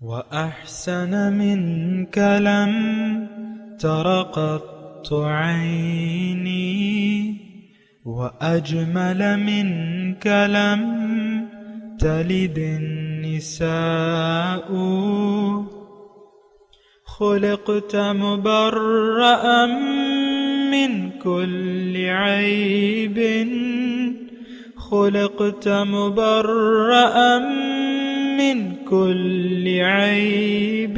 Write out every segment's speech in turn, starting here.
وأحسن منك لم تر قط عيني وأجمل منك لم تلد النساء خلقت مبرأ من كل عيب خلقت مبرأ من كل عيب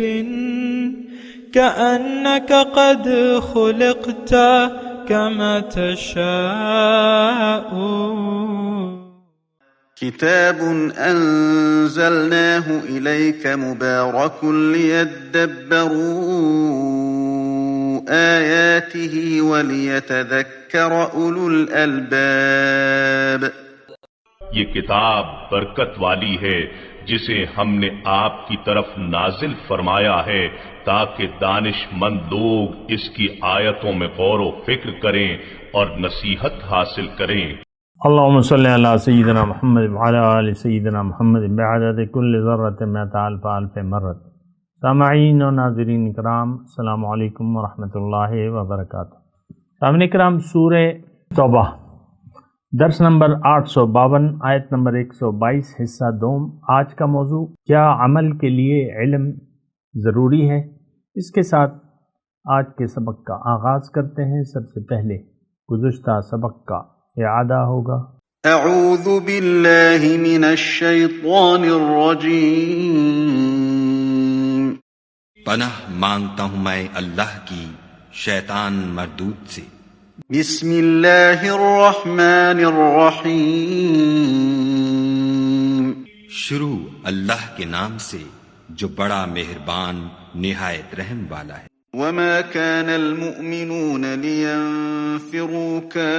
كأنك قد خلقت كما تشاء. كتاب أنزلناه إليك مبارك ليدبروا آياته وليتذكر أولو الألباب. یہ کتاب برکت والی ہے جسے ہم نے آپ کی طرف نازل فرمایا ہے تاکہ دانش مند لوگ اس کی آیتوں میں غور و فکر کریں اور نصیحت حاصل کریں. اللہم صلی علی سیدنا محمد وعلی آل سیدنا محمد بعدد کل ذرۃ مئۃ الف الف مرۃ. سامعین و ناظرین کرام، السلام علیکم ورحمۃ اللہ وبرکاتہ. سامعین کرام، سورہ توبہ درس نمبر 852 آیت نمبر 122 حصہ دوم. آج کا موضوع کیا عمل کے لیے علم ضروری ہے؟ اس کے ساتھ آج کے سبق کا آغاز کرتے ہیں. سب سے پہلے گزشتہ سبق کا اعادہ ہوگا. اعوذ باللہ من الشیطان الرجیم. پناہ مانگتا ہوں میں اللہ کی شیطان مردود سے. بسم اللہ الرحمن الرحیم. شروع اللہ کے نام سے جو بڑا مہربان نہایت رحم والا ہے. وما كان المؤمنون لينفروا كافة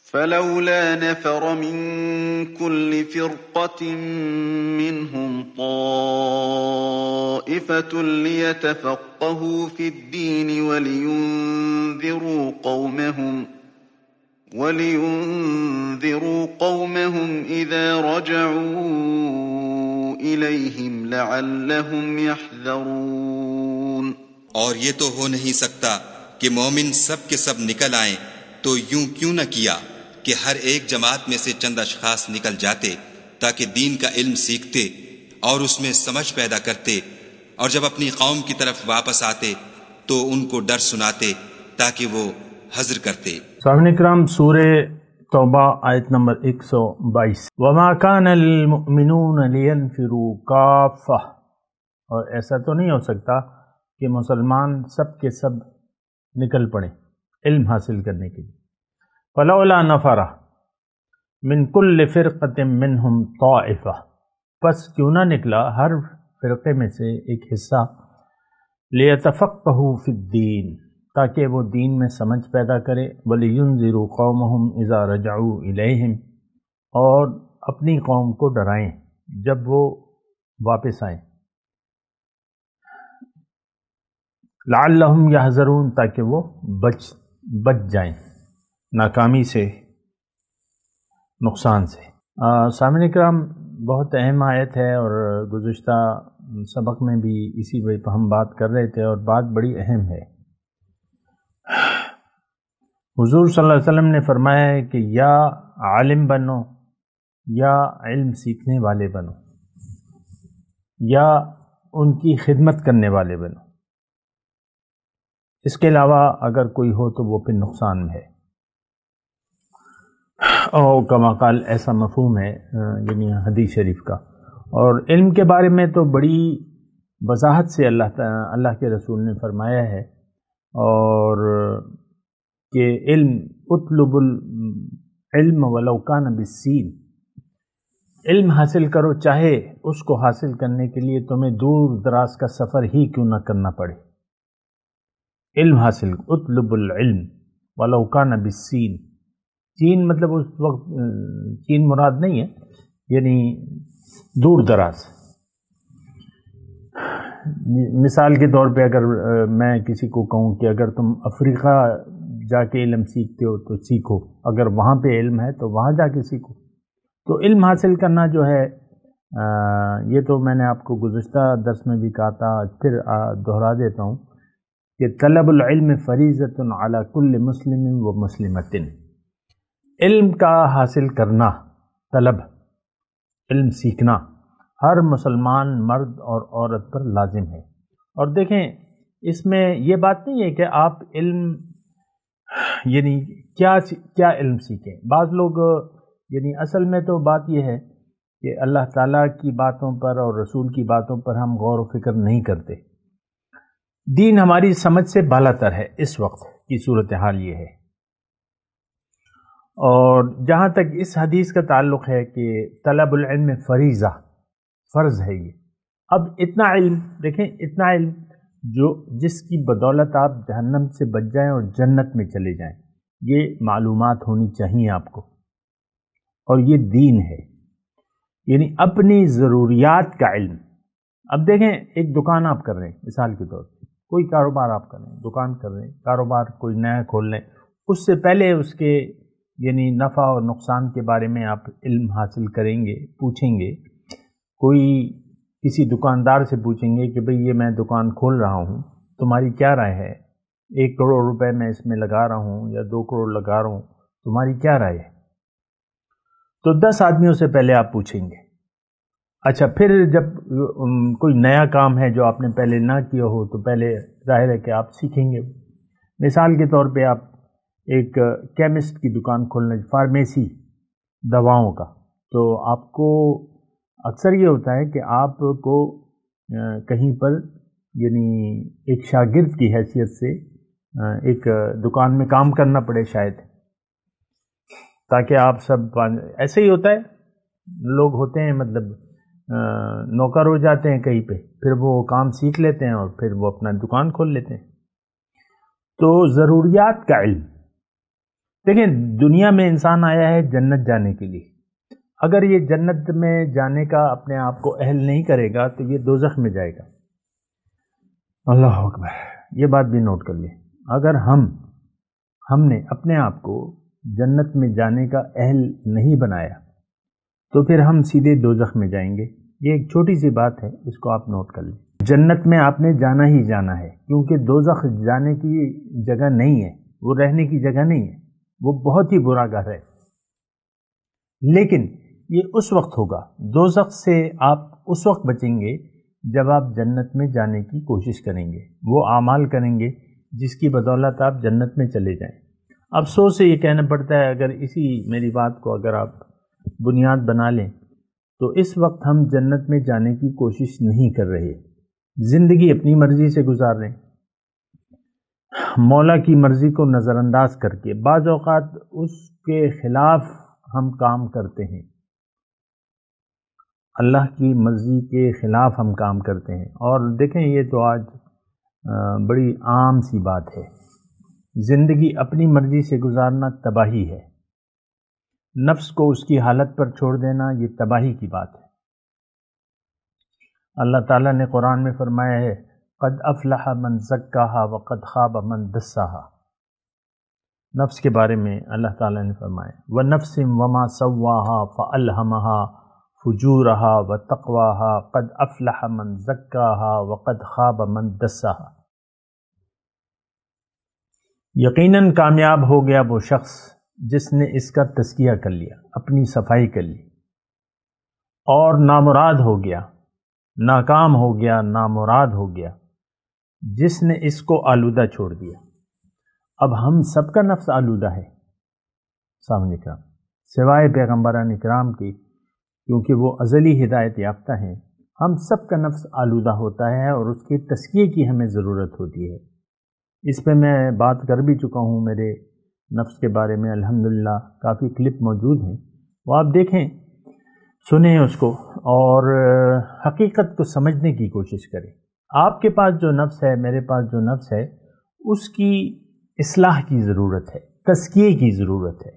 فلولا نفر من كل فرقة منهم طائفة ليتفقهوا في الدين ولينذروا قومهم إذا رجعوا إليهم لعلهم يحذرون. اور یہ تو ہو نہیں سکتا کہ مومن سب کے سب نکل آئیں، تو یوں کیوں نہ کیا کہ ہر ایک جماعت میں سے چند اشخاص نکل جاتے تاکہ دین کا علم سیکھتے اور اس میں سمجھ پیدا کرتے، اور جب اپنی قوم کی طرف واپس آتے تو ان کو ڈر سناتے تاکہ وہ حذر کرتے. سامعین کرام، سورہ توبہ آیت نمبر 122. وما كان المؤمنون لينفروا كافة، اور ایسا تو نہیں ہو سکتا کہ مسلمان سب کے سب نکل پڑیں علم حاصل کرنے کے لیے. فلولا نفر من كل فرقة منهم طائفة، پس کیوں نہ نکلا ہر فرقے میں سے ایک حصہ ليتفقهوا في الدين، تاکہ وہ دین میں سمجھ پیدا کرے. وَلِيُنذِرُوا قَوْمَهُمْ إِذَا رَجَعُوا إِلَيْهِمْ، اور اپنی قوم کو ڈرائیں جب وہ واپس آئیں. لَعَلَّهُمْ يَحْذَرُونَ، تاکہ وہ بچ جائیں ناکامی سے، نقصان سے. سامعین کرام، بہت اہم آیت ہے اور گزشتہ سبق میں بھی اسی پہ ہم بات کر رہے تھے اور بات بڑی اہم ہے. حضور صلی اللہ علیہ وسلم نے فرمایا ہے کہ یا عالم بنو یا علم سیکھنے والے بنو یا ان کی خدمت کرنے والے بنو. اس کے علاوہ اگر کوئی ہو تو وہ پھر نقصان میں ہے. اور کما قال، ایسا مفہوم ہے یعنی حدیث شریف کا. اور علم کے بارے میں تو بڑی وضاحت سے اللہ کے رسول نے فرمایا ہے اور کہ علم اطلب العلم ولو کان بالسین، علم حاصل کرو چاہے اس کو حاصل کرنے کے لیے تمہیں دور دراز کا سفر ہی کیوں نہ کرنا پڑے. علم حاصل، اطلب العلم ولو کان بالسین. چین مطلب اس وقت چین مراد نہیں ہے، یعنی دور دراز. مثال کے طور پہ اگر میں کسی کو کہوں کہ اگر تم افریقہ جا کے علم سیکھتے ہو تو سیکھو، اگر وہاں پہ علم ہے تو وہاں جا کے سیکھو. تو تو علم حاصل کرنا جو ہے یہ تو میں نے آپ کو گزشتہ درس میں بھی کہا تھا، پھر دہرا دیتا ہوں کہ طلب العلم فریضۃ علی کل مسلم و مسلمۃ، علم کا حاصل کرنا، طلب علم سیکھنا ہر مسلمان مرد اور عورت پر لازم ہے۔ اور دیکھیں اس میں یہ بات نہیں ہے کہ آپ علم یعنی کیا علم سیکھیں۔ بعض لوگ یعنی اصل میں تو بات یہ ہے کہ اللہ تعالیٰ کی باتوں پر اور رسول کی باتوں پر ہم غور و فکر نہیں کرتے۔ دین ہماری سمجھ سے بالاتر ہے، اس وقت کی صورتحال یہ ہے۔ اور جہاں تک اس حدیث کا تعلق ہے کہ طلب العلم فریضہ، فرض ہے یہ۔ اب اتنا علم دیکھیں، اتنا علم جس کی بدولت آپ جہنم سے بچ جائیں اور جنت میں چلے جائیں، یہ معلومات ہونی چاہیے آپ کو، اور یہ دین ہے، یعنی اپنی ضروریات کا علم۔ اب دیکھیں ایک دکان آپ کر رہے ہیں، مثال کے طور پہ کوئی کاروبار آپ کر رہے ہیں، دکان کر رہے ہیں، کاروبار کوئی نیا کھول لیں، اس سے پہلے اس کے یعنی نفع اور نقصان کے بارے میں آپ علم حاصل کریں گے، پوچھیں گے، کوئی کسی دکاندار سے پوچھیں گے کہ بھئی یہ میں دکان کھول رہا ہوں، تمہاری کیا رائے ہے؟ 1 کروڑ روپے میں اس میں لگا رہا ہوں یا 2 کروڑ لگا رہا ہوں، تمہاری کیا رائے ہے؟ تو 10 آدمیوں سے پہلے آپ پوچھیں گے۔ اچھا، پھر جب کوئی نیا کام ہے جو آپ نے پہلے نہ کیا ہو تو پہلے ظاہر ہے کہ آپ سیکھیں گے۔ مثال کے طور پہ آپ ایک کیمسٹ کی دکان کھولنا، فارمیسی دواؤں کا، تو آپ کو اکثر یہ ہوتا ہے کہ آپ کو کہیں پر یعنی ایک شاگرد کی حیثیت سے ایک دکان میں کام کرنا پڑے شاید، تاکہ آپ سب ایسے ہی ہوتا ہے، لوگ ہوتے ہیں مطلب نوکر ہو جاتے ہیں کہیں پہ، پھر وہ کام سیکھ لیتے ہیں اور پھر وہ اپنا دکان کھول لیتے ہیں۔ تو ضروریات کا علم، دیکھیں دنیا میں انسان آیا ہے جنت جانے کے لیے، اگر یہ جنت میں جانے کا اپنے آپ کو اہل نہیں کرے گا تو یہ دوزخ میں جائے گا۔ اللہ اکبر، یہ بات بھی نوٹ کر لیں، اگر ہم نے اپنے آپ کو جنت میں جانے کا اہل نہیں بنایا تو پھر ہم سیدھے دوزخ میں جائیں گے۔ یہ ایک چھوٹی سی بات ہے، اس کو آپ نوٹ کر لیں۔ جنت میں آپ نے جانا ہی جانا ہے، کیونکہ دوزخ جانے کی جگہ نہیں ہے، وہ رہنے کی جگہ نہیں ہے، وہ بہت ہی برا گھر ہے۔ لیکن یہ اس وقت ہوگا، دوزخ سے آپ اس وقت بچیں گے جب آپ جنت میں جانے کی کوشش کریں گے، وہ اعمال کریں گے جس کی بدولت آپ جنت میں چلے جائیں۔ افسوس سے یہ کہنا پڑتا ہے، اگر اسی میری بات کو اگر آپ بنیاد بنا لیں تو اس وقت ہم جنت میں جانے کی کوشش نہیں کر رہے، زندگی اپنی مرضی سے گزار رہے ہیں، مولا کی مرضی کو نظر انداز کر کے، بعض اوقات اس کے خلاف ہم کام کرتے ہیں، اللہ کی مرضی کے خلاف ہم کام کرتے ہیں۔ اور دیکھیں یہ تو آج بڑی عام سی بات ہے، زندگی اپنی مرضی سے گزارنا تباہی ہے، نفس کو اس کی حالت پر چھوڑ دینا یہ تباہی کی بات ہے۔ اللہ تعالیٰ نے قرآن میں فرمایا ہے قد افلح من زکاہا وقد خاب من دساہا، نفس کے بارے میں اللہ تعالیٰ نے فرمایا وَنَفْسٍ وَمَا سَوَّاهَا فَأَلْهَمَهَا فُجُورَهَا وَتَقْوَاهَا قَدْ أَفْلَحَ مَنْ زَكَّاهَا وَقَدْ خَابَ مَنْ دَسَّاهَا، یقیناً کامیاب ہو گیا وہ شخص جس نے اس کا تزکیہ کر لیا، اپنی صفائی کر لی، اور نامراد ہو گیا، ناکام ہو گیا، نامراد ہو گیا جس نے اس کو آلودہ چھوڑ دیا۔ اب ہم سب کا نفس آلودہ ہے سامنے کا، سوائے پیغمبران اکرام کی، کیونکہ وہ ازلی ہدایت یافتہ ہیں، ہم سب کا نفس آلودہ ہوتا ہے اور اس کے تزکیے کی ہمیں ضرورت ہوتی ہے۔ اس پہ میں بات کر بھی چکا ہوں، میرے نفس کے بارے میں الحمدللہ کافی کلپ موجود ہیں، وہ آپ دیکھیں، سنیں اس کو اور حقیقت کو سمجھنے کی کوشش کریں۔ آپ کے پاس جو نفس ہے، میرے پاس جو نفس ہے، اس کی اصلاح کی ضرورت ہے، تزکیے کی ضرورت ہے،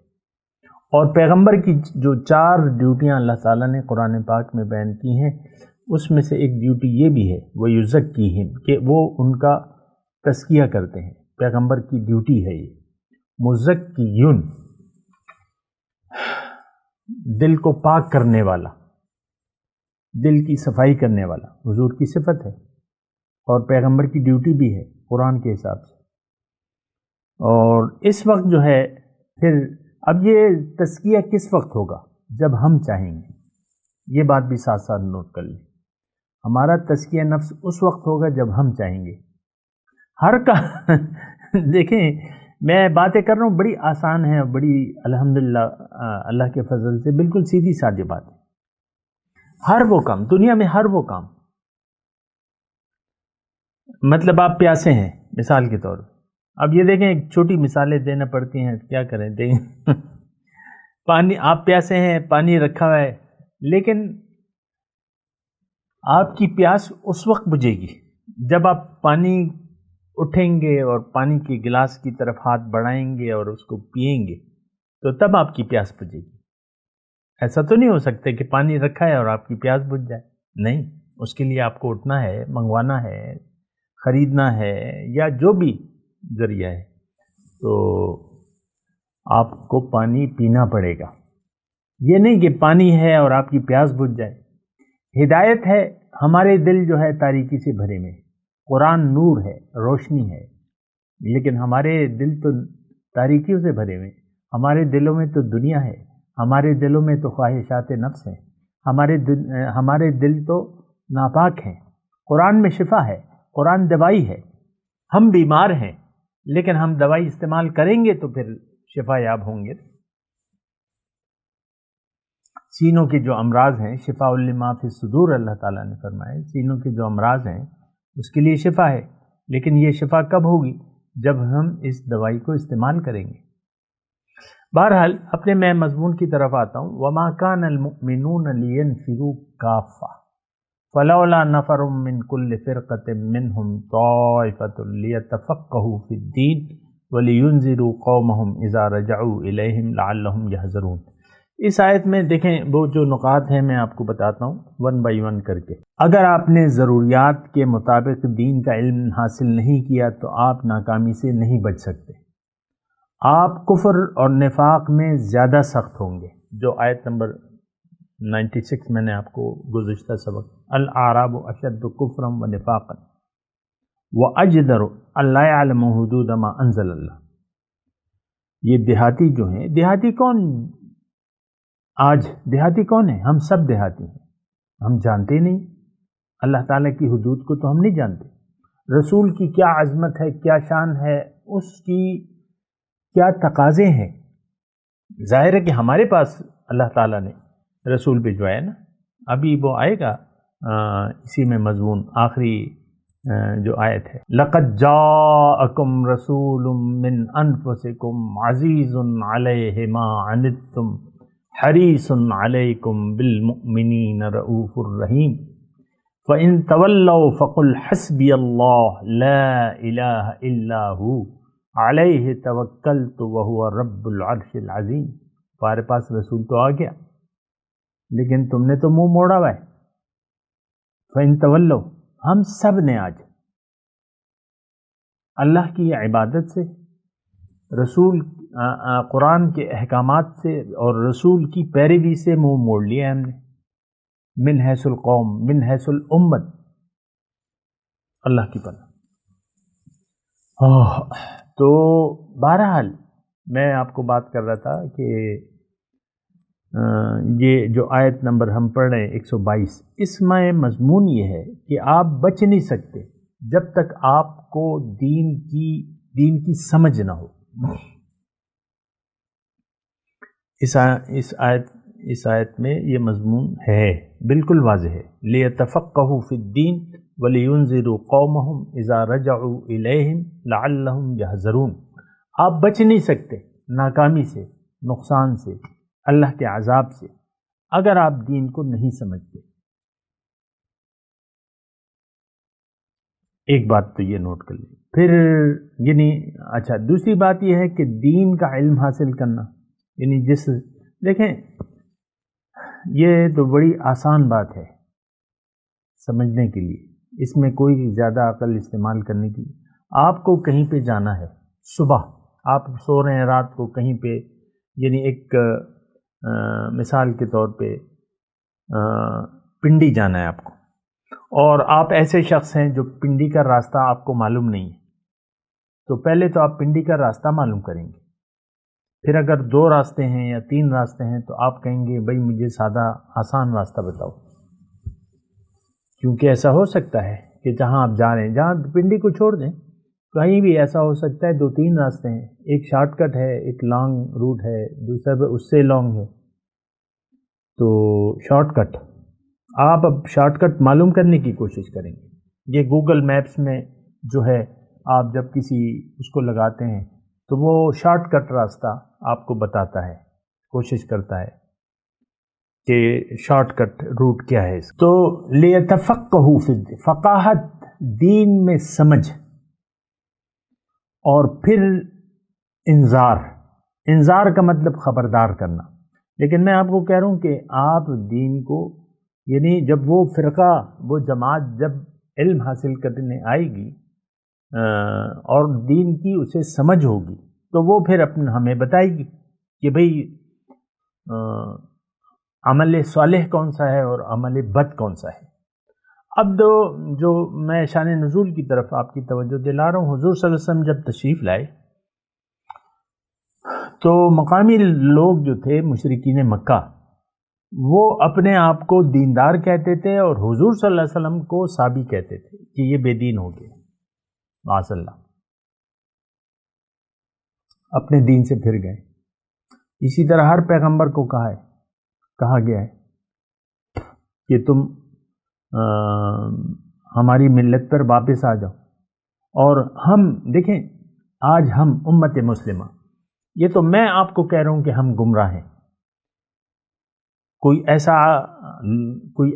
اور پیغمبر کی جو 4 ڈیوٹیاں اللہ تعالیٰ نے قرآن پاک میں بیان کی ہیں، اس میں سے ایک ڈیوٹی یہ بھی ہے وَيُزَكِّيهِمْ، کہ وہ ان کا تزکیہ کرتے ہیں، پیغمبر کی ڈیوٹی ہے یہ، مزکیون۔ دل کو پاک کرنے والا، دل کی صفائی کرنے والا حضور کی صفت ہے اور پیغمبر کی ڈیوٹی بھی ہے قرآن کے حساب سے۔ اور اس وقت جو ہے پھر اب یہ تزکیہ کس وقت ہوگا؟ جب ہم چاہیں گے، یہ بات بھی ساتھ ساتھ نوٹ کر لیں۔ ہمارا تزکیہ نفس اس وقت ہوگا جب ہم چاہیں گے۔ ہر کا دیکھیں میں باتیں کر رہا ہوں بڑی آسان ہے، بڑی الحمدللہ اللہ کے فضل سے بالکل سیدھی سادی بات ہے۔ ہر وہ کام دنیا میں، ہر وہ کام، مطلب آپ پیاسے ہیں مثال کے طور پر، اب یہ دیکھیں ایک چھوٹی مثالیں دینا پڑتی ہیں، کیا کریں دیکھیں پانی، آپ پیاسے ہیں، پانی رکھا ہوا ہے، لیکن آپ کی پیاس اس وقت بجھے گی جب آپ پانی اٹھیں گے اور پانی کے گلاس کی طرف ہاتھ بڑھائیں گے اور اس کو پئیں گے، تو تب آپ کی پیاس بجھے گی۔ ایسا تو نہیں ہو سکتا کہ پانی رکھا ہے اور آپ کی پیاس بجھ جائے، نہیں، اس کے لیے آپ کو اٹھنا ہے، منگوانا ہے، خریدنا ہے، یا جو بھی ذریعہ ہے، تو آپ کو پانی پینا پڑے گا۔ یہ نہیں کہ پانی ہے اور آپ کی پیاس بجھ جائے۔ ہدایت ہے، ہمارے دل جو ہے تاریکی سے بھرے میں، قرآن نور ہے، روشنی ہے، لیکن ہمارے دل تو تاریکیوں سے بھرے ہوئے، ہمارے دلوں میں تو دنیا ہے، ہمارے دلوں میں تو خواہشات نفس ہیں، ہمارے دل تو ناپاک ہیں۔ قرآن میں شفا ہے، قرآن دوائی ہے۔ ہم بیمار ہیں لیکن ہم دوائی استعمال کریں گے تو پھر شفا یاب ہوں گے۔ سینوں کے جو امراض ہیں، شفاء لما فی الصدور اللہ تعالیٰ نے فرمایا، سینوں کے جو امراض ہیں اس کے لیے شفا ہے، لیکن یہ شفا کب ہوگی؟ جب ہم اس دوائی کو استعمال کریں گے۔ بہرحال اپنے میں مضمون کی طرف آتا ہوں۔ وما كان المؤمنون لينفروا كافة فلولا نفر من كل فرقة منهم طائفة ليتفقهوا في الدين ولينذروا قومهم إذا رجعوا إليهم لعلهم يحذرون۔ اس آیت میں دیکھیں وہ جو نکات ہیں میں آپ کو بتاتا ہوں ون بائی ون کر کے۔ اگر آپ نے ضروریات کے مطابق دین کا علم حاصل نہیں کیا تو آپ ناکامی سے نہیں بچ سکتے۔ آپ کفر اور نفاق میں زیادہ سخت ہوں گے، جو آیت نمبر 96 میں نے آپ کو گزشتہ سبق، الاعراب اشد کفرا و نفاقا واجدر الا يعلم حدود ما انزل اللہ۔ یہ دیہاتی جو ہیں، دیہاتی کون؟ آج دیہاتی کون ہے؟ ہم سب دیہاتی ہیں، ہم جانتے نہیں اللہ تعالیٰ کی حدود کو، تو ہم نہیں جانتے رسول کی کیا عظمت ہے، کیا شان ہے، اس کی کیا تقاضے ہیں۔ ظاہر ہے کہ ہمارے پاس اللہ تعالیٰ نے رسول بھجوایا نا، ابھی وہ آئے گا اسی میں مضمون آخری جو آیت ہے، لَقَدْ جَاءَكُمْ رَسُولٌ مِّنْ أَنفُسِكُمْ عَزِيزٌ عَلَيْهِ مَا عَنِتُّمْ حَرِيصٌ عَلَيْكُمْ بِالْمُؤْمِنِينَ رَءُوفٌ رَحِيمٌ فَإِن تَوَلَّوْا فَقُلْ حَسْبِيَ اللَّهُ لَا إِلَٰهَ إِلَّا هُوَ عَلَيْهِ تَوَكَّلْتُ وَهُوَ رَبُّ الْعَرْشِ الْعَظِيمِ۔ تمہارے پاس رسول تو آ گیا لیکن تم نے تو منہ موڑا ہوا ہے۔ فَإِن تَوَلَّوْا، ہم سب نے آج اللہ کی عبادت سے، رسول قرآن کے احکامات سے اور رسول کی پیروی سے منہ موڑ لیا ہم نے، من حیث القوم، من حیث الامت، اللہ کی پناہ۔ تو بہرحال میں آپ کو بات کر رہا تھا کہ یہ جو آیت نمبر ہم پڑھ رہے ہیں 122، اس میں مضمون یہ ہے کہ آپ بچ نہیں سکتے جب تک آپ کو دین کی سمجھ نہ ہو۔ اس آیت میں یہ مضمون ہے، بالکل واضح ہے، لِيَتَفَقَّهُوا فِي الدِّينِ وَلِيُنذِرُوا قَوْمَهُمْ إِذَا رَجَعُوا إِلَيْهِمْ لَعَلَّهُمْ يَحْذَرُونَ۔ آپ بچ نہیں سکتے ناکامی سے، نقصان سے، اللہ کے عذاب سے، اگر آپ دین کو نہیں سمجھتے۔ ایک بات تو یہ نوٹ کر لیں، پھر یعنی اچھا دوسری بات یہ ہے کہ دین کا علم حاصل کرنا، یعنی دیکھیں یہ تو بڑی آسان بات ہے سمجھنے کے لیے، اس میں کوئی زیادہ عقل استعمال کرنے کی۔ آپ کو کہیں پہ جانا ہے، صبح آپ سو رہے ہیں، رات کو کہیں پہ، یعنی ایک مثال کے طور پہ پنڈی جانا ہے آپ کو، اور آپ ایسے شخص ہیں جو پنڈی کا راستہ آپ کو معلوم نہیں ہے، تو پہلے تو آپ پنڈی کا راستہ معلوم کریں گے، پھر اگر 2 راستے ہیں یا 3 راستے ہیں تو آپ کہیں گے بھائی مجھے سادہ آسان راستہ بتاؤ، کیونکہ ایسا ہو سکتا ہے کہ جہاں آپ جا رہے ہیں، جہاں پنڈی کو چھوڑ دیں، کہیں بھی ایسا ہو سکتا ہے 2-3 راستے ہیں، ایک شارٹ کٹ ہے، ایک لانگ روٹ ہے، دوسرا اس سے لانگ ہے، تو شارٹ کٹ آپ اب شارٹ کٹ معلوم کرنے کی کوشش کریں گے۔ یہ گوگل میپس میں جو ہے آپ جب کسی اس کو لگاتے ہیں تو وہ شارٹ کٹ راستہ آپ کو بتاتا ہے، کوشش کرتا ہے کہ شارٹ کٹ روٹ کیا ہے۔ تو لِيَتَفَقَّهُوا فِي الدِّينِ، فقاہت دین میں سمجھ، اور پھر انذار کا مطلب خبردار کرنا۔ لیکن میں آپ کو کہہ رہا ہوں کہ آپ دین کو، یعنی جب وہ فرقہ، وہ جماعت جب علم حاصل کرنے آئے گی اور دین کی اسے سمجھ ہوگی تو وہ پھر ہمیں بتائے گی کہ بھئی عمل صالح کون سا ہے اور عمل بد کون سا ہے۔ اب جو میں شان نزول کی طرف آپ کی توجہ دلا رہا ہوں، حضور صلی اللہ علیہ وسلم جب تشریف لائے تو مقامی لوگ جو تھے مشرکین مکہ، وہ اپنے آپ کو دیندار کہتے تھے اور حضور صلی اللہ علیہ وسلم کو صابی کہتے تھے کہ یہ بے دین ہو گئے، معاذ اللہ، اپنے دین سے پھر گئے۔ اسی طرح ہر پیغمبر کو کہا گیا ہے کہ تم ہماری ملت پر واپس آ جاؤ۔ اور ہم دیکھیں، آج ہم امت مسلمہ، یہ تو میں آپ کو کہہ رہا ہوں کہ ہم گمراہ ہیں، کوئی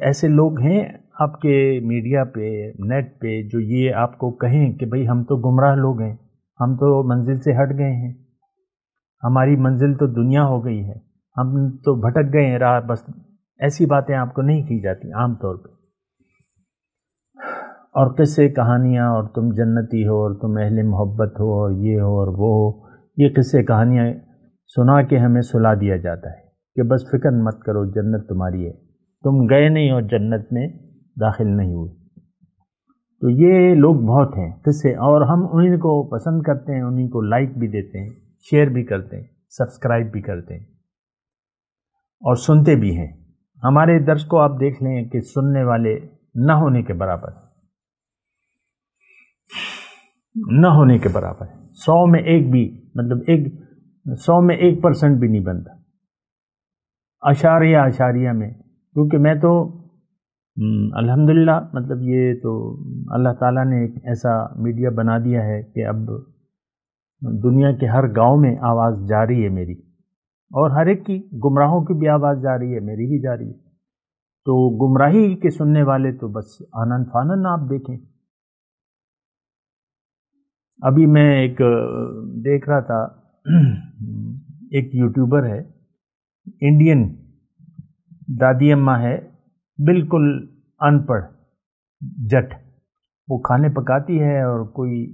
ایسے لوگ ہیں آپ کے میڈیا پہ، نیٹ پہ، جو یہ آپ کو کہیں کہ بھئی ہم تو گمراہ لوگ ہیں، ہم تو منزل سے ہٹ گئے ہیں، ہماری منزل تو دنیا ہو گئی ہے، ہم تو بھٹک گئے ہیں راہ، بس ایسی باتیں آپ کو نہیں کی جاتی عام طور پہ، اور قصے کہانیاں، اور تم جنتی ہو، اور تم اہل محبت ہو، اور یہ ہو اور وہ ہو، یہ قصے کہانیاں سنا کے ہمیں سلا دیا جاتا ہے کہ بس فکر مت کرو، جنت تمہاری ہے، تم گئے نہیں اور جنت میں داخل نہیں ہوئے۔ تو یہ لوگ بہت ہیں قصے، اور ہم انہیں کو پسند کرتے ہیں، انہیں کو لائک بھی دیتے ہیں، شیئر بھی کرتے ہیں، سبسکرائب بھی کرتے ہیں اور سنتے بھی ہیں۔ ہمارے درس کو آپ دیکھ لیں کہ سننے والے نہ ہونے کے برابر ہے، نہ ہونے کے برابر ہے، 100 میں ایک بھی، مطلب 100 میں 1% بھی نہیں بنتا، اشاریہ میں، کیونکہ میں تو الحمدللہ، مطلب یہ تو اللہ تعالیٰ نے ایک ایسا میڈیا بنا دیا ہے کہ اب دنیا کے ہر گاؤں میں آواز جا رہی ہے میری، اور ہر ایک کی، گمراہوں کی بھی آواز جا رہی ہے، میری بھی جا رہی ہے۔ تو گمراہی کے سننے والے تو بس آنن فانن آپ دیکھیں۔ ابھی میں ایک دیکھ رہا تھا، ایک یوٹیوبر ہے، انڈین دادی اماں ہے، بالکل ان پڑھ جٹ، وہ کھانے پکاتی ہے اور کوئی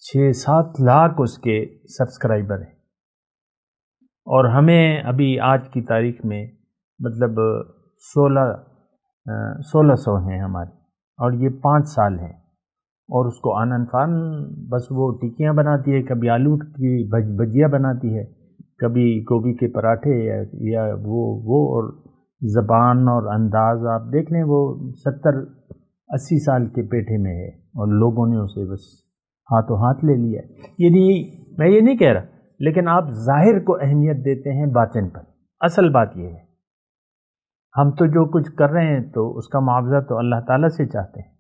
6-7 لاکھ اس کے سبسکرائبر ہیں، اور ہمیں ابھی آج کی تاریخ میں مطلب 1600 ہیں ہمارے، اور یہ 5 سال ہیں، اور اس کو آنن فان بس وہ ٹکیاں بناتی ہے، کبھی آلو کی بھجیا بناتی ہے، کبھی گوبھی کے پراٹھے یا وہ اور زبان اور انداز آپ دیکھ لیں، وہ 70-80 سال کے پیٹھے میں ہے، اور لوگوں نے اسے بس ہاتھوں ہاتھ لے لیا ہے۔ میں یہ نہیں کہہ رہا، لیکن آپ ظاہر کو اہمیت دیتے ہیں باطن پر۔ اصل بات یہ ہے، ہم تو جو کچھ کر رہے ہیں تو اس کا معاوضہ تو اللہ تعالیٰ سے چاہتے ہیں،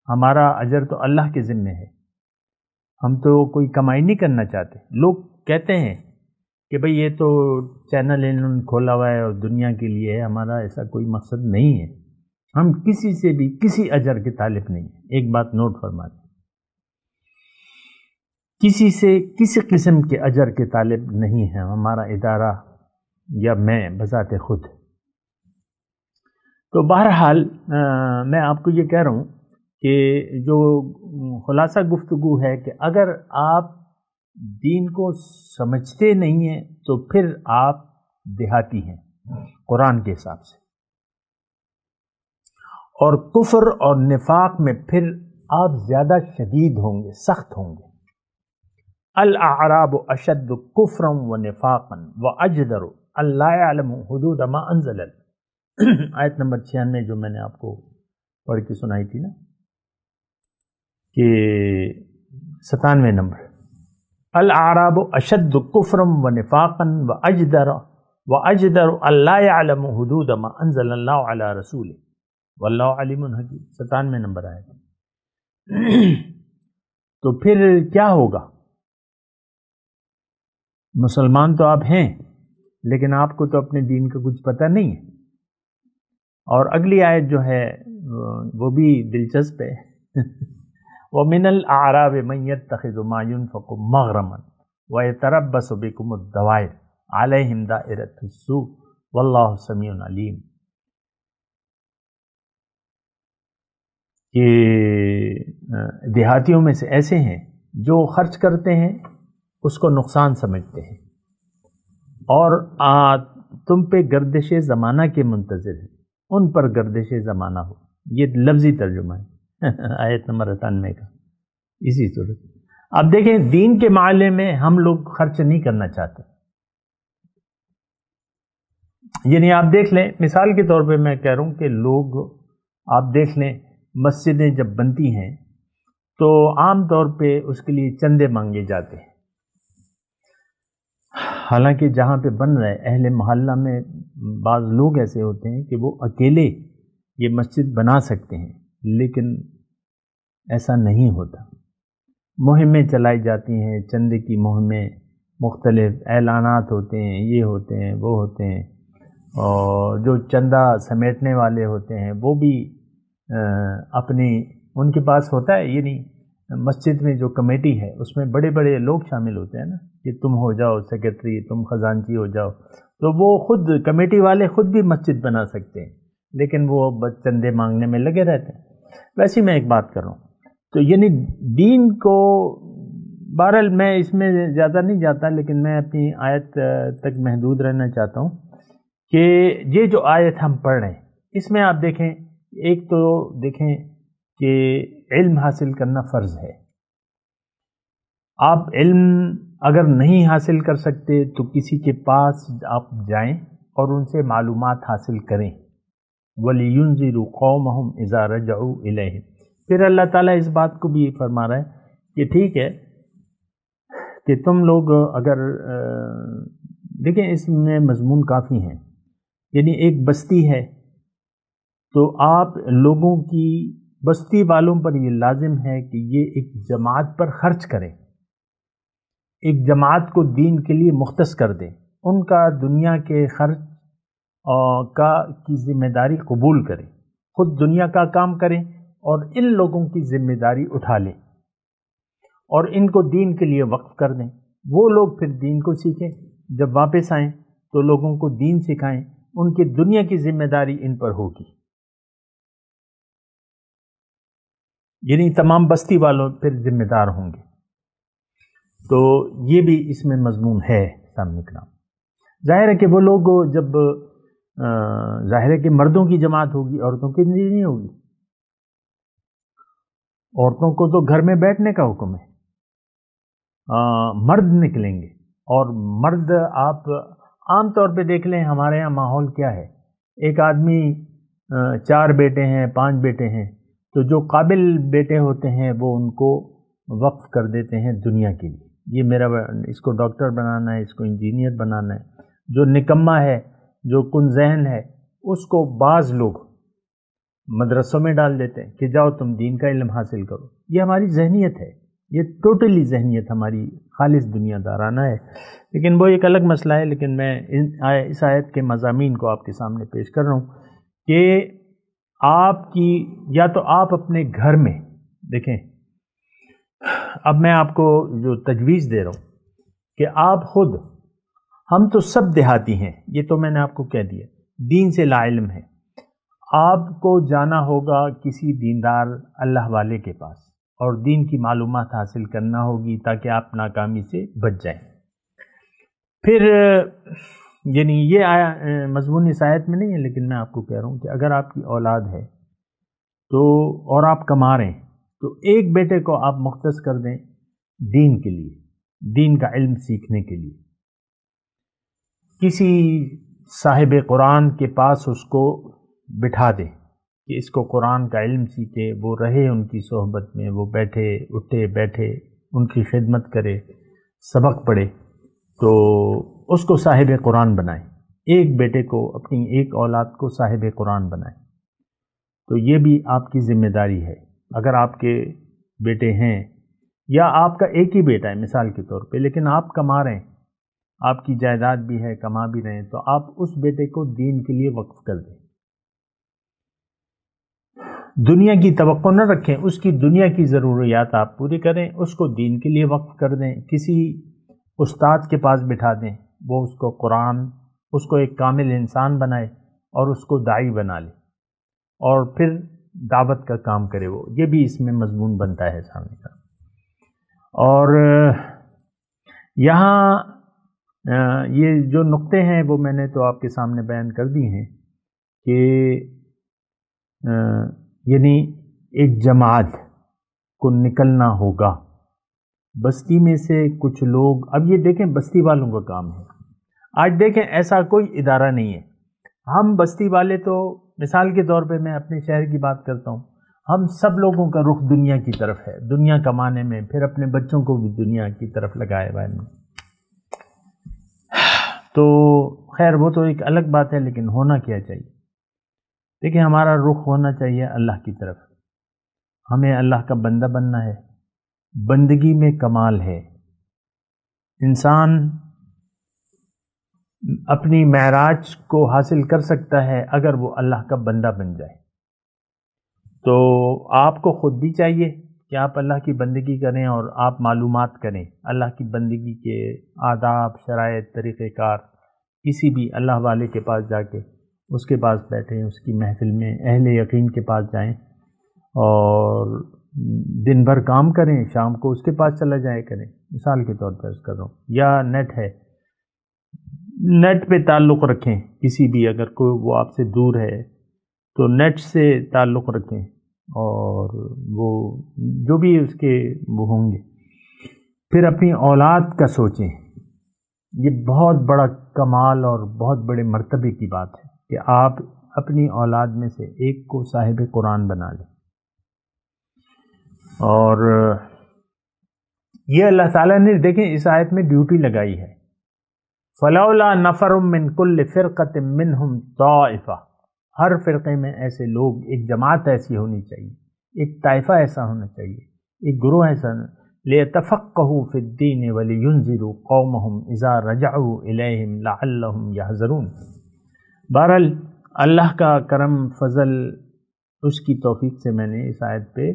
ہمارا اجر تو اللہ کے ذمے ہے، ہم تو کوئی کمائی نہیں کرنا چاہتے۔ لوگ کہتے ہیں کہ بھئی یہ تو چینل انہوں نے کھولا ہوا ہے اور دنیا کے لیے ہے، ہمارا ایسا کوئی مقصد نہیں ہے، ہم کسی سے بھی کسی اجر کے طالب نہیں ہیں۔ ایک بات نوٹ فرما دیں، کسی سے کسی قسم کے اجر کے طالب نہیں ہے ہمارا ادارہ یا میں بذات خود۔ تو بہرحال میں آپ کو یہ کہہ رہا ہوں کہ جو خلاصہ گفتگو ہے کہ اگر آپ دین کو سمجھتے نہیں ہیں تو پھر آپ دیہاتی ہیں قرآن کے حساب سے، اور کفر اور نفاق میں پھر آپ زیادہ شدید ہوں گے، سخت ہوں گے۔ الاعراب اشد کفرا ونفاقا واجدر الا يعلم حدود ما انزل، آیت نمبر 96 جو میں نے آپ کو پڑھ کے سنائی تھی نا، کہ 97 نمبر، الاعراب اشد کفرا ونفاقا واجدر الا يعلم حدود ما انزل الله على رسوله واللہ علیم حکیم، 97 نمبر آیت۔ تو پھر کیا ہوگا؟ مسلمان تو آپ ہیں لیکن آپ کو تو اپنے دین کا کچھ پتہ نہیں ہے۔ اور اگلی آیت جو ہے وہ بھی دلچسپ ہے، وَمِنَ الْأَعْرَابِ مَن يَتَّخِذُ مَا يُنْفِقُ مَغْرَمًا وَيَتَرَبَّصُ بِكُمُ الدَّوَائِرَ عَلَيْهِمْ دَائِرَةُ السُّوءِ وَاللَّهُ سَمِيعٌ عَلِيمٌ، کہ دیہاتیوں میں سے ایسے ہیں جو خرچ کرتے ہیں اس کو نقصان سمجھتے ہیں، اور تم پہ گردش زمانہ کے منتظر ہیں، ان پر گردش زمانہ ہو، یہ لفظی ترجمہ ہے آیت نمبر 98 کا اسی صورت۔ اب دیکھیں دین کے معاملے میں ہم لوگ خرچ نہیں کرنا چاہتے، یعنی آپ دیکھ لیں، مثال کے طور پہ میں کہہ رہا ہوں کہ لوگ آپ دیکھ لیں مسجدیں جب بنتی ہیں تو عام طور پہ اس کے لیے چندے مانگے جاتے ہیں، حالانکہ جہاں پہ بن رہا ہے اہل محلہ میں بعض لوگ ایسے ہوتے ہیں کہ وہ اکیلے یہ مسجد بنا سکتے ہیں، لیکن ایسا نہیں ہوتا، مہمیں چلائی جاتی ہیں، چندے کی مہمیں، مختلف اعلانات ہوتے ہیں، یہ ہوتے ہیں وہ ہوتے ہیں، اور جو چندہ سمیٹنے والے ہوتے ہیں وہ بھی اپنی ان کے پاس ہوتا ہے، یعنی مسجد میں جو کمیٹی ہے اس میں بڑے بڑے لوگ شامل ہوتے ہیں نا، کہ تم ہو جاؤ سیکرٹری، تم خزانچی ہو جاؤ، تو وہ خود کمیٹی والے خود بھی مسجد بنا سکتے ہیں، لیکن وہ بس چندے مانگنے میں لگے رہتے ہیں۔ ویسے میں ایک بات کر رہا ہوں، تو یعنی دین کو بہرحال میں اس میں زیادہ نہیں جاتا، لیکن میں اپنی آیت تک محدود رہنا چاہتا ہوں کہ یہ جو آیت ہم پڑھ رہے ہیں اس میں آپ دیکھیں، ایک تو دیکھیں کہ علم حاصل کرنا فرض ہے۔ آپ علم اگر نہیں حاصل کر سکتے تو کسی کے پاس آپ جائیں اور ان سے معلومات حاصل کریں، وَلِيُنذِرُوا قَوْمَهُمْ إِذَا رَجَعُوا إِلَيْهِمْ۔ پھر اللہ تعالیٰ اس بات کو بھی فرما رہا ہے کہ ٹھیک ہے کہ تم لوگ اگر دیکھیں اس میں مضمون کافی ہیں، یعنی ایک بستی ہے تو آپ لوگوں کی بستی والوں پر یہ لازم ہے کہ یہ ایک جماعت پر خرچ کریں، ایک جماعت کو دین کے لیے مختص کر دیں، ان کا دنیا کے خرچ کی ذمہ داری قبول کریں، خود دنیا کا کام کریں اور ان لوگوں کی ذمہ داری اٹھا لیں اور ان کو دین کے لیے وقف کر دیں، وہ لوگ پھر دین کو سیکھیں، جب واپس آئیں تو لوگوں کو دین سکھائیں، ان کی دنیا کی ذمہ داری ان پر ہوگی، یعنی تمام بستی والوں پھر ذمہ دار ہوں گے۔ تو یہ بھی اس میں مضمون ہے سامنے کرام۔ ظاہر ہے کہ وہ لوگ جب ظاہر ہے کہ مردوں کی جماعت ہوگی، عورتوں کی نہیں ہوگی، عورتوں کو تو گھر میں بیٹھنے کا حکم ہے، مرد نکلیں گے، اور مرد آپ عام طور پہ دیکھ لیں ہمارے یہاں ماحول کیا ہے، ایک آدمی 4 بیٹے ہیں 5 بیٹے ہیں، تو جو قابل بیٹے ہوتے ہیں وہ ان کو وقف کر دیتے ہیں دنیا کے لیے، یہ میرا اس کو ڈاکٹر بنانا ہے، اس کو انجینئر بنانا ہے۔ جو نکمہ ہے، جو کن ذہن ہے، اس کو بعض لوگ مدرسوں میں ڈال دیتے ہیں کہ جاؤ تم دین کا علم حاصل کرو۔ یہ ہماری ذہنیت ہے، یہ ٹوٹلی ذہنیت ہماری خالص دنیا دارانہ ہے، لیکن وہ ایک الگ مسئلہ ہے۔ لیکن میں اس آیت کے مضامین کو آپ کے سامنے پیش کر رہا ہوں کہ آپ کی یا تو آپ اپنے گھر میں دیکھیں، اب میں آپ کو جو تجویز دے رہا ہوں کہ آپ خود، ہم تو سب دیہاتی ہیں، یہ تو میں نے آپ کو کہہ دیا، دین سے لا علم ہے، آپ کو جانا ہوگا کسی دیندار اللہ والے کے پاس اور دین کی معلومات حاصل کرنا ہوگی تاکہ آپ ناکامی سے بچ جائیں۔ پھر یعنی یہ آیا مضمون اس آیت میں نہیں ہے، لیکن میں آپ کو کہہ رہا ہوں کہ اگر آپ کی اولاد ہے تو اور آپ کما رہے ہیں تو ایک بیٹے کو آپ مختص کر دیں دین کے لیے، دین کا علم سیکھنے کے لیے، کسی صاحب قرآن کے پاس اس کو بٹھا دیں کہ اس کو قرآن کا علم سیکھے، وہ رہے ان کی صحبت میں، وہ بیٹھے اٹھے بیٹھے ان کی خدمت کرے، سبق پڑھے، تو اس کو صاحب قرآن بنائیں، ایک بیٹے کو، اپنی ایک اولاد کو صاحب قرآن بنائیں۔ تو یہ بھی آپ کی ذمہ داری ہے۔ اگر آپ کے بیٹے ہیں یا آپ کا ایک ہی بیٹا ہے مثال کے طور پہ، لیکن آپ کما رہے ہیں، آپ کی جائیداد بھی ہے، کما بھی رہے ہیں، تو آپ اس بیٹے کو دین کے لیے وقف کر دیں۔ دنیا کی توقع نہ رکھیں، اس کی دنیا کی ضروریات آپ پوری کریں، اس کو دین کے لیے وقف کر دیں، کسی استاد کے پاس بٹھا دیں، وہ اس کو قرآن، اس کو ایک کامل انسان بنائے اور اس کو داعی بنا لے، اور پھر دعوت کا کام کرے وہ، یہ بھی اس میں مضمون بنتا ہے سامنے کا۔ اور یہاں یہ جو نقطے ہیں وہ میں نے تو آپ کے سامنے بیان کر دی ہیں کہ یعنی ایک جماعت کو نکلنا ہوگا بستی میں سے کچھ لوگ۔ اب یہ دیکھیں بستی والوں کا کام ہے، آج دیکھیں ایسا کوئی ادارہ نہیں ہے، ہم بستی والے تو مثال کے طور پہ میں اپنے شہر کی بات کرتا ہوں، ہم سب لوگوں کا رخ دنیا کی طرف ہے، دنیا کمانے میں، پھر اپنے بچوں کو بھی دنیا کی طرف لگائے ہوئے ہیں۔ تو خیر وہ تو ایک الگ بات ہے، لیکن ہونا کیا چاہیے؟ دیکھیں ہمارا رخ ہونا چاہیے اللہ کی طرف، ہمیں اللہ کا بندہ بننا ہے، بندگی میں کمال ہے۔ انسان اپنی معراج کو حاصل کر سکتا ہے اگر وہ اللہ کا بندہ بن جائے۔ تو آپ کو خود بھی چاہیے کہ آپ اللہ کی بندگی کریں اور آپ معلومات کریں اللہ کی بندگی کے آداب، شرائط، طریقہ کار۔ کسی بھی اللہ والے کے پاس جا کے اس کے پاس بیٹھیں، اس کی محفل میں، اہل یقین کے پاس جائیں اور دن بھر کام کریں، شام کو اس کے پاس چلا جائے کریں۔ مثال کے طور پر عرض کر رہا ہوں، یا نیٹ ہے، نیٹ پہ تعلق رکھیں، کسی بھی اگر کوئی وہ آپ سے دور ہے تو نیٹ سے تعلق رکھیں، اور وہ جو بھی اس کے وہ ہوں گے۔ پھر اپنی اولاد کا سوچیں، یہ بہت بڑا کمال اور بہت بڑے مرتبے کی بات ہے کہ آپ اپنی اولاد میں سے ایک کو صاحب قرآن بنا لیں۔ اور یہ اللہ تعالیٰ نے دیکھیں اس آیت میں ڈیوٹی لگائی ہے، فَلَوْلَا نَفَرٌ مِّن كُلِّ فِرْقَةٍ مِّنْهُمْ طَائِفَةٌ، ہر فرقے میں ایسے لوگ، ایک جماعت ایسی ہونی چاہیے، ایک طائفہ ایسا ہونا چاہیے، ایک گروہ ایسا، لِيَتَفَقَّهُوا فِي الدِّينِ وَلِيُنذِرُوا قَوْمَهُمْ إِذَا رَجَعُوا إِلَيْهِمْ لَعَلَّهُمْ يَحْذَرُونَ۔ بہرحال اللہ کا کرم فضل، اس کی توفیق سے میں نے اس آیت پہ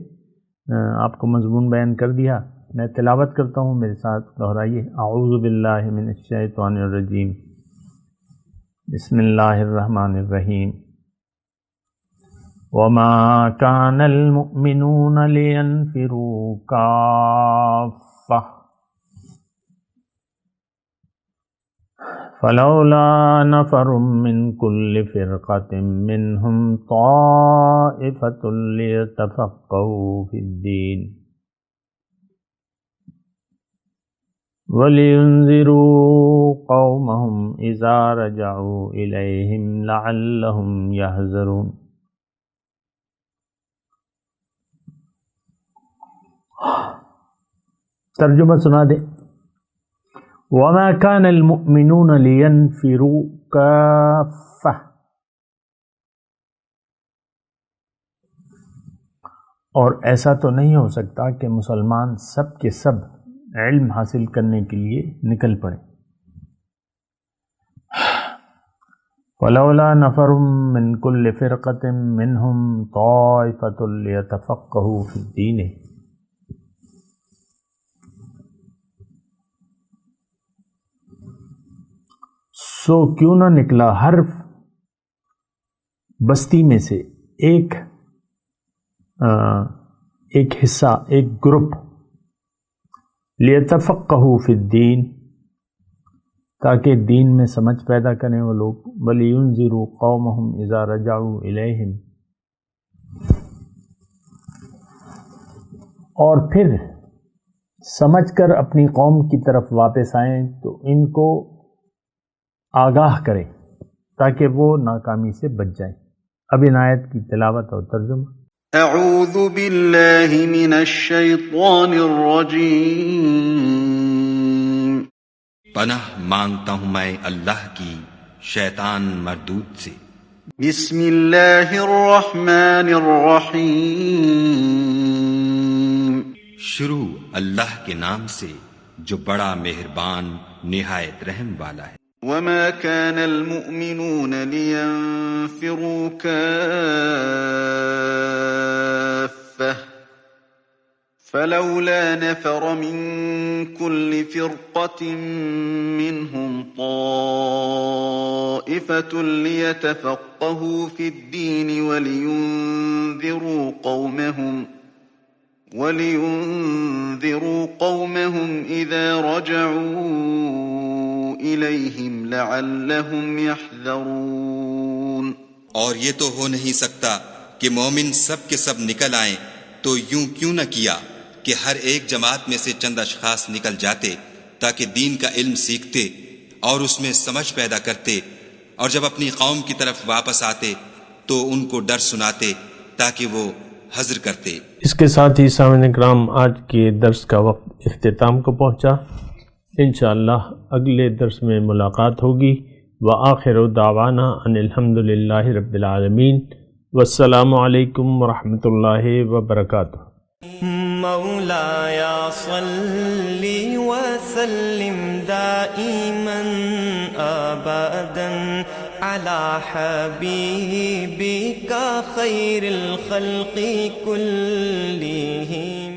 آپ کو مضمون بیان کر دیا۔ میں تلاوت کرتا ہوں، میرے ساتھ دہرائیے۔ اعوذ باللہ من الشیطان الرجیم، بسم اللہ الرحمن الرحیم۔ وما كان المؤمنون لينفروا كافة فلولا نفر من كل فرقة منهم طائفة ليتفقهوا في الدين وَلِيُنذِرُوا قَوْمَهُمْ إِذَا رَجَعُوا إِلَيْهِمْ لَعَلَّهُمْ يَحْذَرُونَ۔ ترجمہ سنا دیں۔ وَمَا كَانَ الْمُؤْمِنُونَ لِيَنْفِرُوا كَافَّةً، اور ایسا تو نہیں ہو سکتا کہ مسلمان سب کے سب علم حاصل کرنے کے لیے نکل پڑے۔ وَلَوْلَا نَفَرٌ مِّن كُلِّ فِرْقَةٍ مِّنْهُمْ طَائِفَةٌ لِيَتَفَقَّهُوا فِي الدِّينِ۔ سو کیوں نہ نکلا ہر بستی میں سے ایک حصہ، ایک گروپ، لِيَتَفَقَّهُوا فِي الدِّينِ، تاکہ دین میں سمجھ پیدا کریں وہ لوگ. وَلِيُنذِرُوا قَوْمَهُمْ إِذَا رَجَعُوا إِلَيْهِمْ، اور پھر سمجھ کر اپنی قوم کی طرف واپس آئیں تو ان کو آگاہ کریں تاکہ وہ ناکامی سے بچ جائیں. اب ان آیت کی تلاوت اور ترجمہ. اعوذ باللہ من الشیطان الرجیم. پناہ مانگتا ہوں میں اللہ کی شیطان مردود سے. بسم اللہ الرحمن الرحیم. شروع اللہ کے نام سے جو بڑا مہربان نہایت رحم والا ہے. وما كان المؤمنون لينفروا كافة فلولا نفر من كل فرقة منهم طائفة ليتفقهوا في الدين ولينذروا قومهم إذا رجعوا إليهم لعلهم يحذرون. اور یہ تو ہو نہیں سکتا کہ مومن سب کے سب نکل آئیں تو یوں کیوں نہ کیا کہ ہر ایک جماعت میں سے چند اشخاص نکل جاتے تاکہ دین کا علم سیکھتے اور اس میں سمجھ پیدا کرتے، اور جب اپنی قوم کی طرف واپس آتے تو ان کو ڈر سناتے تاکہ وہ حذر کرتے. اس کے ساتھ ہی سامعین کرام آج کے درس کا وقت اختتام کو پہنچا. انشاءاللہ اگلے درس میں ملاقات ہوگی. وآخر دعوانا ان الحمدللہ رب العالمین. والسلام علیکم ورحمۃ اللہ وبرکاتہ. مولایا صلی وسلم دائما ابدا على حبیبک خیر الخلق كلهم.